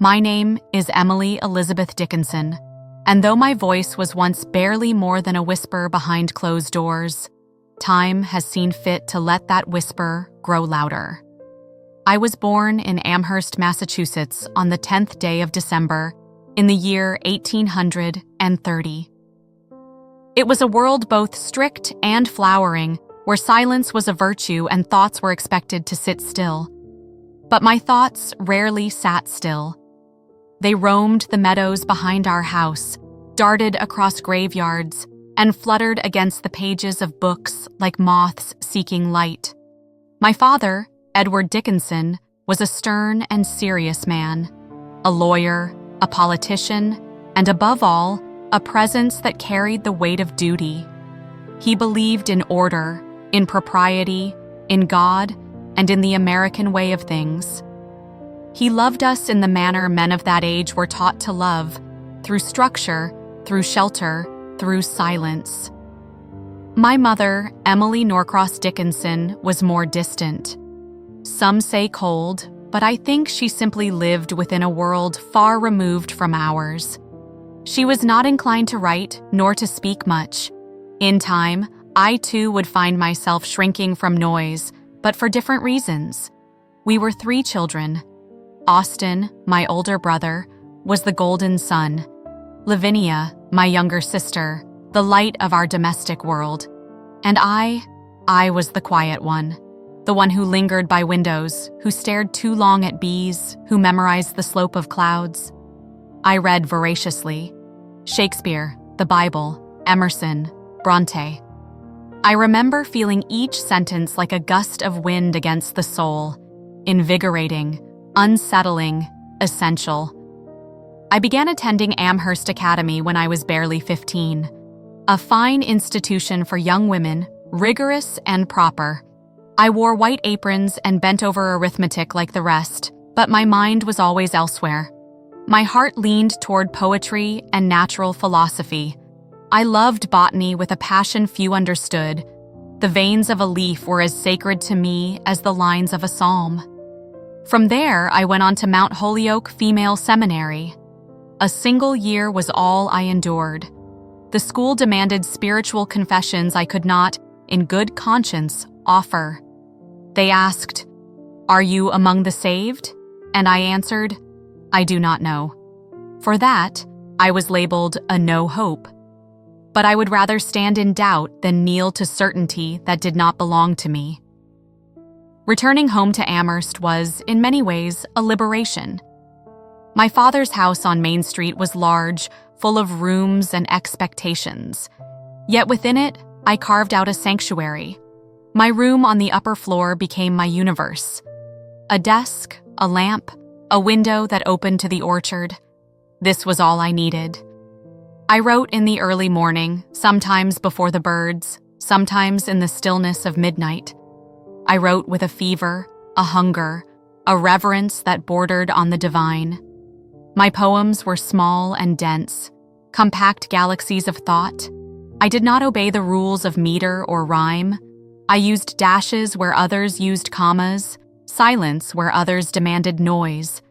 My name is Emily Elizabeth Dickinson, and though my voice was once barely more than a whisper behind closed doors, time has seen fit to let that whisper grow louder. I was born in Amherst, Massachusetts on the 10th day of December in the year 1830. It was a world both strict and flowering, where silence was a virtue and thoughts were expected to sit still. But my thoughts rarely sat still. They roamed the meadows behind our house, darted across graveyards, and fluttered against the pages of books like moths seeking light. My father, Edward Dickinson, was a stern and serious man, a lawyer, a politician, and above all, a presence that carried the weight of duty. He believed in order, in propriety, in God, and in the American way of things. He loved us in the manner men of that age were taught to love, through structure, through shelter, through silence. My mother, Emily Norcross Dickinson, was more distant. Some say cold, but I think she simply lived within a world far removed from ours. She was not inclined to write, nor to speak much. In time, I too would find myself shrinking from noise, but for different reasons. We were 3 children. Austin, my older brother, was the golden sun. Lavinia, my younger sister, the light of our domestic world. And I was the quiet one, the one who lingered by windows, who stared too long at bees, who memorized the slope of clouds. I read voraciously. Shakespeare, the Bible, Emerson, Bronte. I remember feeling each sentence like a gust of wind against the soul, invigorating, unsettling, essential. I began attending Amherst Academy when I was barely 15, a fine institution for young women, rigorous and proper. I wore white aprons and bent over arithmetic like the rest, but my mind was always elsewhere. My heart leaned toward poetry and natural philosophy. I loved botany with a passion few understood. The veins of a leaf were as sacred to me as the lines of a psalm. From there, I went on to Mount Holyoke Female Seminary. A single year was all I endured. The school demanded spiritual confessions I could not, in good conscience, offer. They asked, "Are you among the saved?" And I answered, "I do not know." For that, I was labeled a no hope. But I would rather stand in doubt than kneel to certainty that did not belong to me. Returning home to Amherst was, in many ways, a liberation. My father's house on Main Street was large, full of rooms and expectations. Yet within it, I carved out a sanctuary. My room on the upper floor became my universe. A desk, a lamp, a window that opened to the orchard. This was all I needed. I wrote in the early morning, sometimes before the birds, sometimes in the stillness of midnight. I wrote with a fever, a hunger, a reverence that bordered on the divine. My poems were small and dense, compact galaxies of thought. I did not obey the rules of meter or rhyme. I used dashes where others used commas, silence where others demanded noise.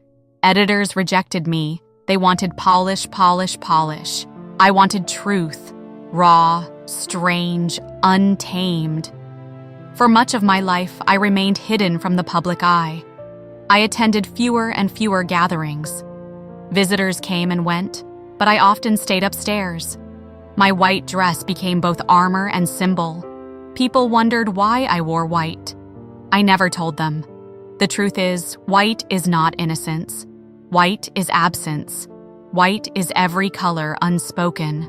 Editors rejected me. They wanted polish, polish, polish. I wanted truth, raw, strange, untamed. For much of my life, I remained hidden from the public eye. I attended fewer and fewer gatherings. Visitors came and went, but I often stayed upstairs. My white dress became both armor and symbol. People wondered why I wore white. I never told them. The truth is, white is not innocence. White is absence. White is every color unspoken.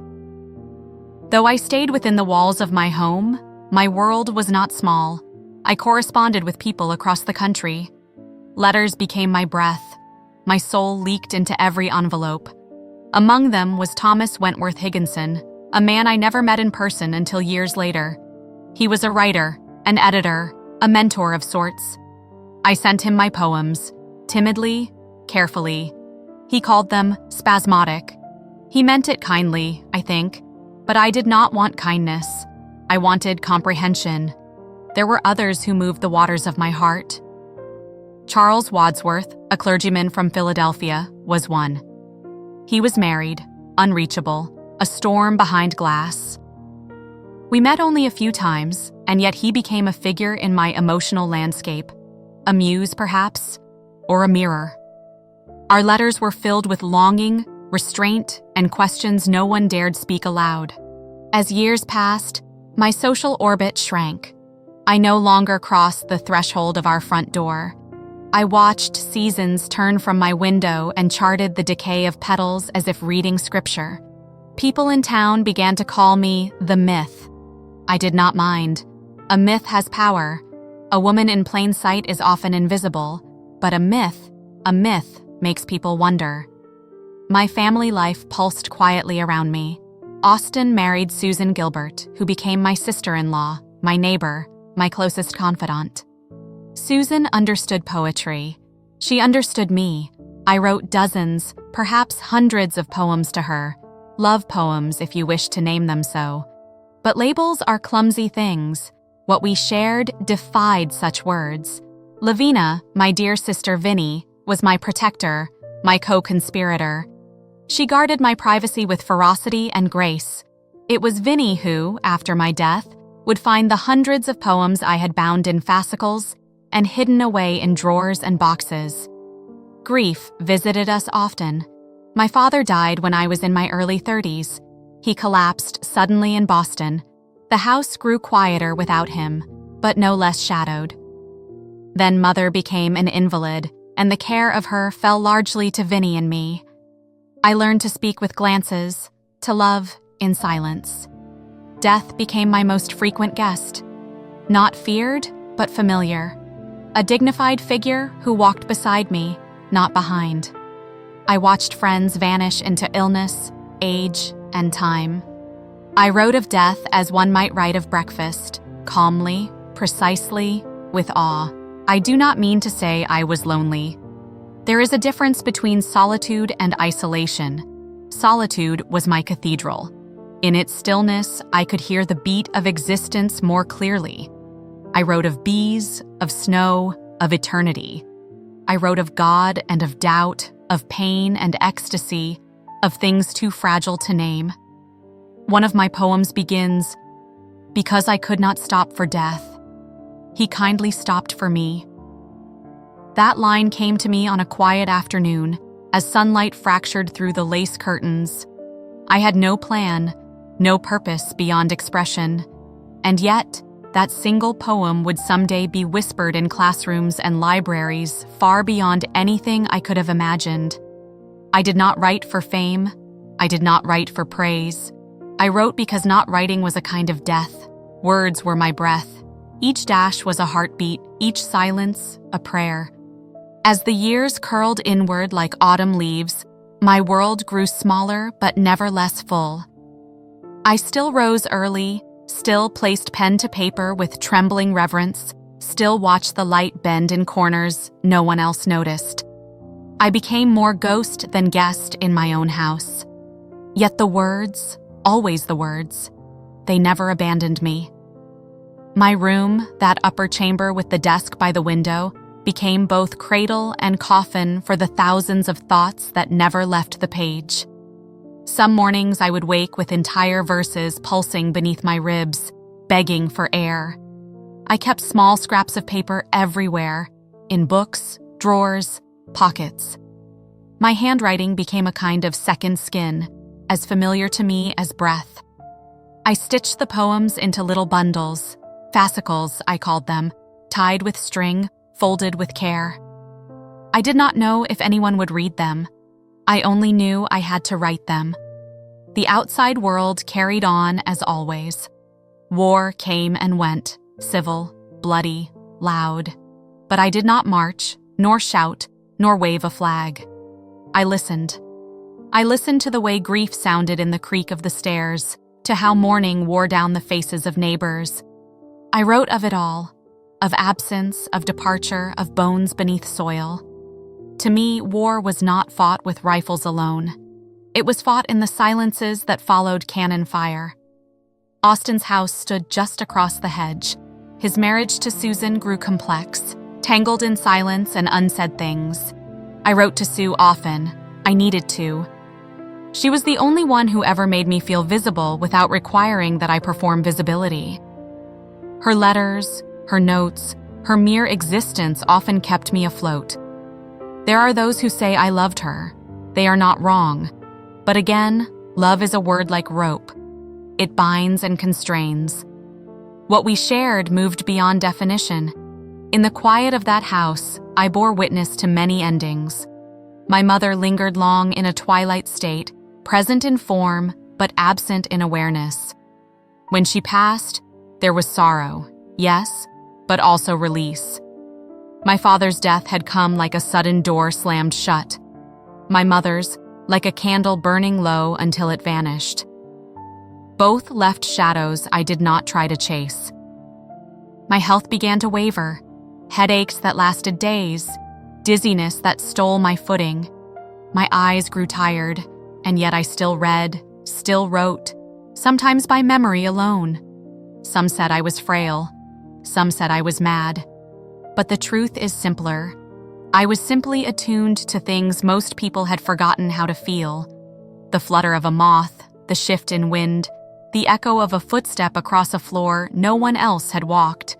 Though I stayed within the walls of my home, my world was not small. I corresponded with people across the country. Letters became my breath. My soul leaked into every envelope. Among them was Thomas Wentworth Higginson, a man I never met in person until years later. He was a writer, an editor, a mentor of sorts. I sent him my poems, timidly, carefully. He called them spasmodic. He meant it kindly, I think, but I did not want kindness. I wanted comprehension. There were others who moved the waters of my heart. Charles Wadsworth, a clergyman from Philadelphia, was one. He was married, unreachable, a storm behind glass. We met only a few times, and yet he became a figure in my emotional landscape, a muse perhaps, or a mirror. Our letters were filled with longing, restraint, and questions no one dared speak aloud. As years passed, my social orbit shrank. I no longer crossed the threshold of our front door. I watched seasons turn from my window and charted the decay of petals as if reading scripture. People in town began to call me the myth. I did not mind. A myth has power. A woman in plain sight is often invisible, but a myth makes people wonder. My family life pulsed quietly around me. Austin married Susan Gilbert, who became my sister-in-law, my neighbor, my closest confidant. Susan understood poetry. She understood me. I wrote dozens, perhaps hundreds of poems to her. Love poems, if you wish to name them so. But labels are clumsy things. What we shared defied such words. Lavina, my dear sister Vinnie, was my protector, my co-conspirator. She guarded my privacy with ferocity and grace. It was Vinnie who, after my death, would find the hundreds of poems I had bound in fascicles and hidden away in drawers and boxes. Grief visited us often. My father died when I was in my early 30s. He collapsed suddenly in Boston. The house grew quieter without him, but no less shadowed. Then Mother became an invalid, and the care of her fell largely to Vinnie and me. I learned to speak with glances, to love in silence. Death became my most frequent guest. Not feared, but familiar. A dignified figure who walked beside me, not behind. I watched friends vanish into illness, age, and time. I wrote of death as one might write of breakfast, calmly, precisely, with awe. I do not mean to say I was lonely. There is a difference between solitude and isolation. Solitude was my cathedral. In its stillness, I could hear the beat of existence more clearly. I wrote of bees, of snow, of eternity. I wrote of God and of doubt, of pain and ecstasy, of things too fragile to name. One of my poems begins, "Because I could not stop for death, he kindly stopped for me." That line came to me on a quiet afternoon, as sunlight fractured through the lace curtains. I had no plan, no purpose beyond expression, and yet, that single poem would someday be whispered in classrooms and libraries far beyond anything I could have imagined. I did not write for fame. I did not write for praise. I wrote because not writing was a kind of death. Words were my breath. Each dash was a heartbeat, each silence a prayer. As the years curled inward like autumn leaves, my world grew smaller but never less full. I still rose early, still placed pen to paper with trembling reverence, still watched the light bend in corners no one else noticed. I became more ghost than guest in my own house. Yet the words, always the words, they never abandoned me. My room, that upper chamber with the desk by the window, became both cradle and coffin for the thousands of thoughts that never left the page. Some mornings I would wake with entire verses pulsing beneath my ribs, begging for air. I kept small scraps of paper everywhere, in books, drawers, pockets. My handwriting became a kind of second skin, as familiar to me as breath. I stitched the poems into little bundles, fascicles I called them, tied with string, folded with care. I did not know if anyone would read them. I only knew I had to write them. The outside world carried on as always. War came and went, civil, bloody, loud. But I did not march, nor shout, nor wave a flag. I listened. I listened to the way grief sounded in the creak of the stairs, to how mourning wore down the faces of neighbors. I wrote of it all, of absence, of departure, of bones beneath soil. To me, war was not fought with rifles alone. It was fought in the silences that followed cannon fire. Austin's house stood just across the hedge. His marriage to Susan grew complex, tangled in silence and unsaid things. I wrote to Sue often. I needed to. She was the only one who ever made me feel visible without requiring that I perform visibility. Her letters, her notes, her mere existence often kept me afloat. There are those who say I loved her. They are not wrong. But again, love is a word like rope. It binds and constrains. What we shared moved beyond definition. In the quiet of that house, I bore witness to many endings. My mother lingered long in a twilight state, present in form, but absent in awareness. When she passed, there was sorrow, yes, but also release. My father's death had come like a sudden door slammed shut. My mother's, like a candle burning low until it vanished. Both left shadows I did not try to chase. My health began to waver, headaches that lasted days, dizziness that stole my footing. My eyes grew tired, and yet I still read, still wrote, sometimes by memory alone. Some said I was frail. Some said I was mad. But the truth is simpler. I was simply attuned to things most people had forgotten how to feel. The flutter of a moth, the shift in wind, the echo of a footstep across a floor no one else had walked.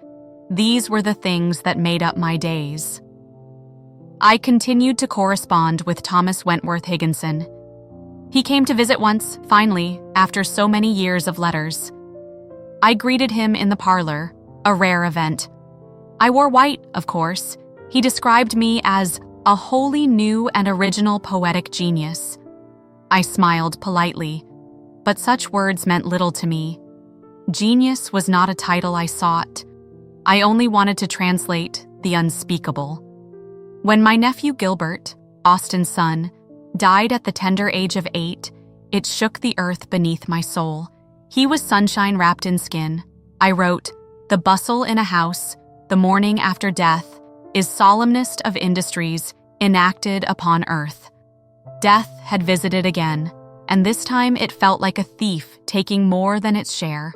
These were the things that made up my days. I continued to correspond with Thomas Wentworth Higginson. He came to visit once, finally, after so many years of letters. I greeted him in the parlor, a rare event. I wore white, of course. He described me as a wholly new and original poetic genius. I smiled politely, but such words meant little to me. Genius was not a title I sought. I only wanted to translate the unspeakable. When my nephew Gilbert, Austin's son, died at the tender age of 8, it shook the earth beneath my soul. He was sunshine wrapped in skin. I wrote, "The bustle in a house, the morning after death, is solemnest of industries enacted upon earth." Death had visited again, and this time it felt like a thief taking more than its share.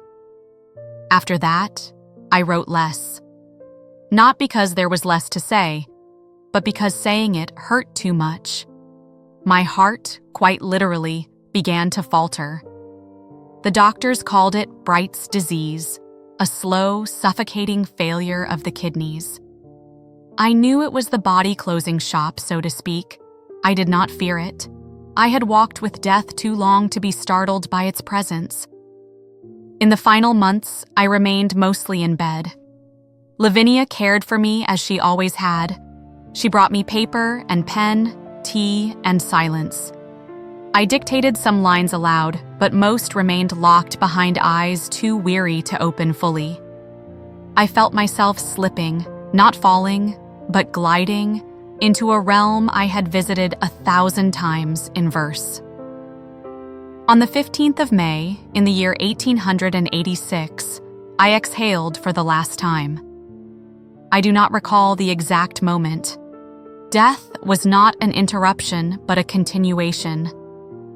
After that, I wrote less. Not because there was less to say, but because saying it hurt too much. My heart, quite literally, began to falter. The doctors called it Bright's disease, a slow, suffocating failure of the kidneys. I knew it was the body closing shop, so to speak. I did not fear it. I had walked with death too long to be startled by its presence. In the final months, I remained mostly in bed. Lavinia cared for me as she always had. She brought me paper and pen, tea, and silence. I dictated some lines aloud, but most remained locked behind eyes too weary to open fully. I felt myself slipping, not falling, but gliding, into a realm I had visited 1,000 times in verse. On the 15th of May, in the year 1886, I exhaled for the last time. I do not recall the exact moment. Death was not an interruption, but a continuation.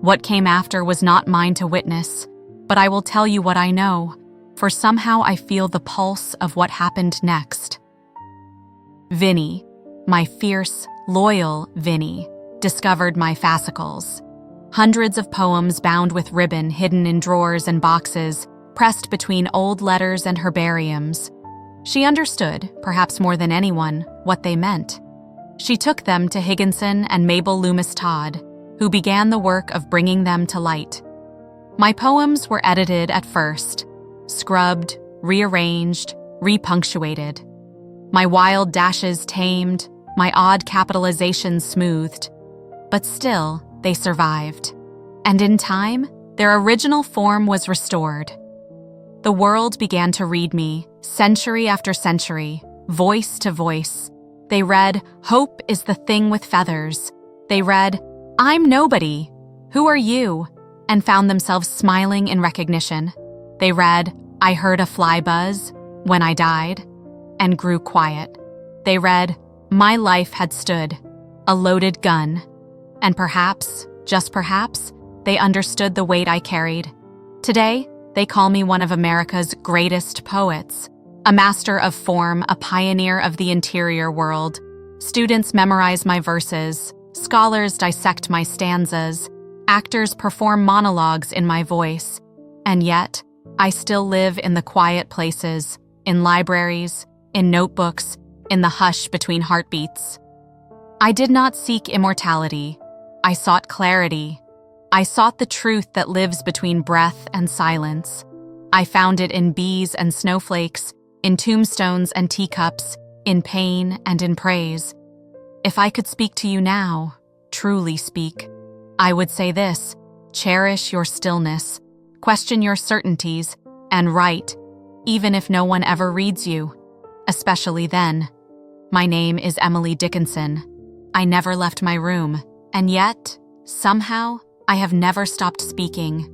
What came after was not mine to witness, but I will tell you what I know, for somehow I feel the pulse of what happened next. Vinnie, my fierce, loyal Vinnie, discovered my fascicles. Hundreds of poems bound with ribbon hidden in drawers and boxes, pressed between old letters and herbariums. She understood, perhaps more than anyone, what they meant. She took them to Higginson and Mabel Loomis Todd, who began the work of bringing them to light. My poems were edited at first, scrubbed, rearranged, repunctuated. My wild dashes tamed, my odd capitalizations smoothed. But still, they survived. And in time, their original form was restored. The world began to read me, century after century, voice to voice. They read, "Hope is the thing with feathers." They read, "I'm nobody. Who are you?" and found themselves smiling in recognition. They read, "I heard a fly buzz when I died," and grew quiet. They read, "My life had stood, a loaded gun," and perhaps, just perhaps, they understood the weight I carried. Today, they call me one of America's greatest poets, A master of form, a pioneer of the interior world. Students memorize my verses, scholars dissect my stanzas, actors perform monologues in my voice, and yet, I still live in the quiet places, in libraries, in notebooks, in the hush between heartbeats. I did not seek immortality. I sought clarity. I sought the truth that lives between breath and silence. I found it in bees and snowflakes, in tombstones and teacups, in pain and in praise. If I could speak to you now, truly speak, I would say this: cherish your stillness, question your certainties, and write, even if no one ever reads you, especially then. My name is Emily Dickinson. I never left my room, and yet, somehow, I have never stopped speaking.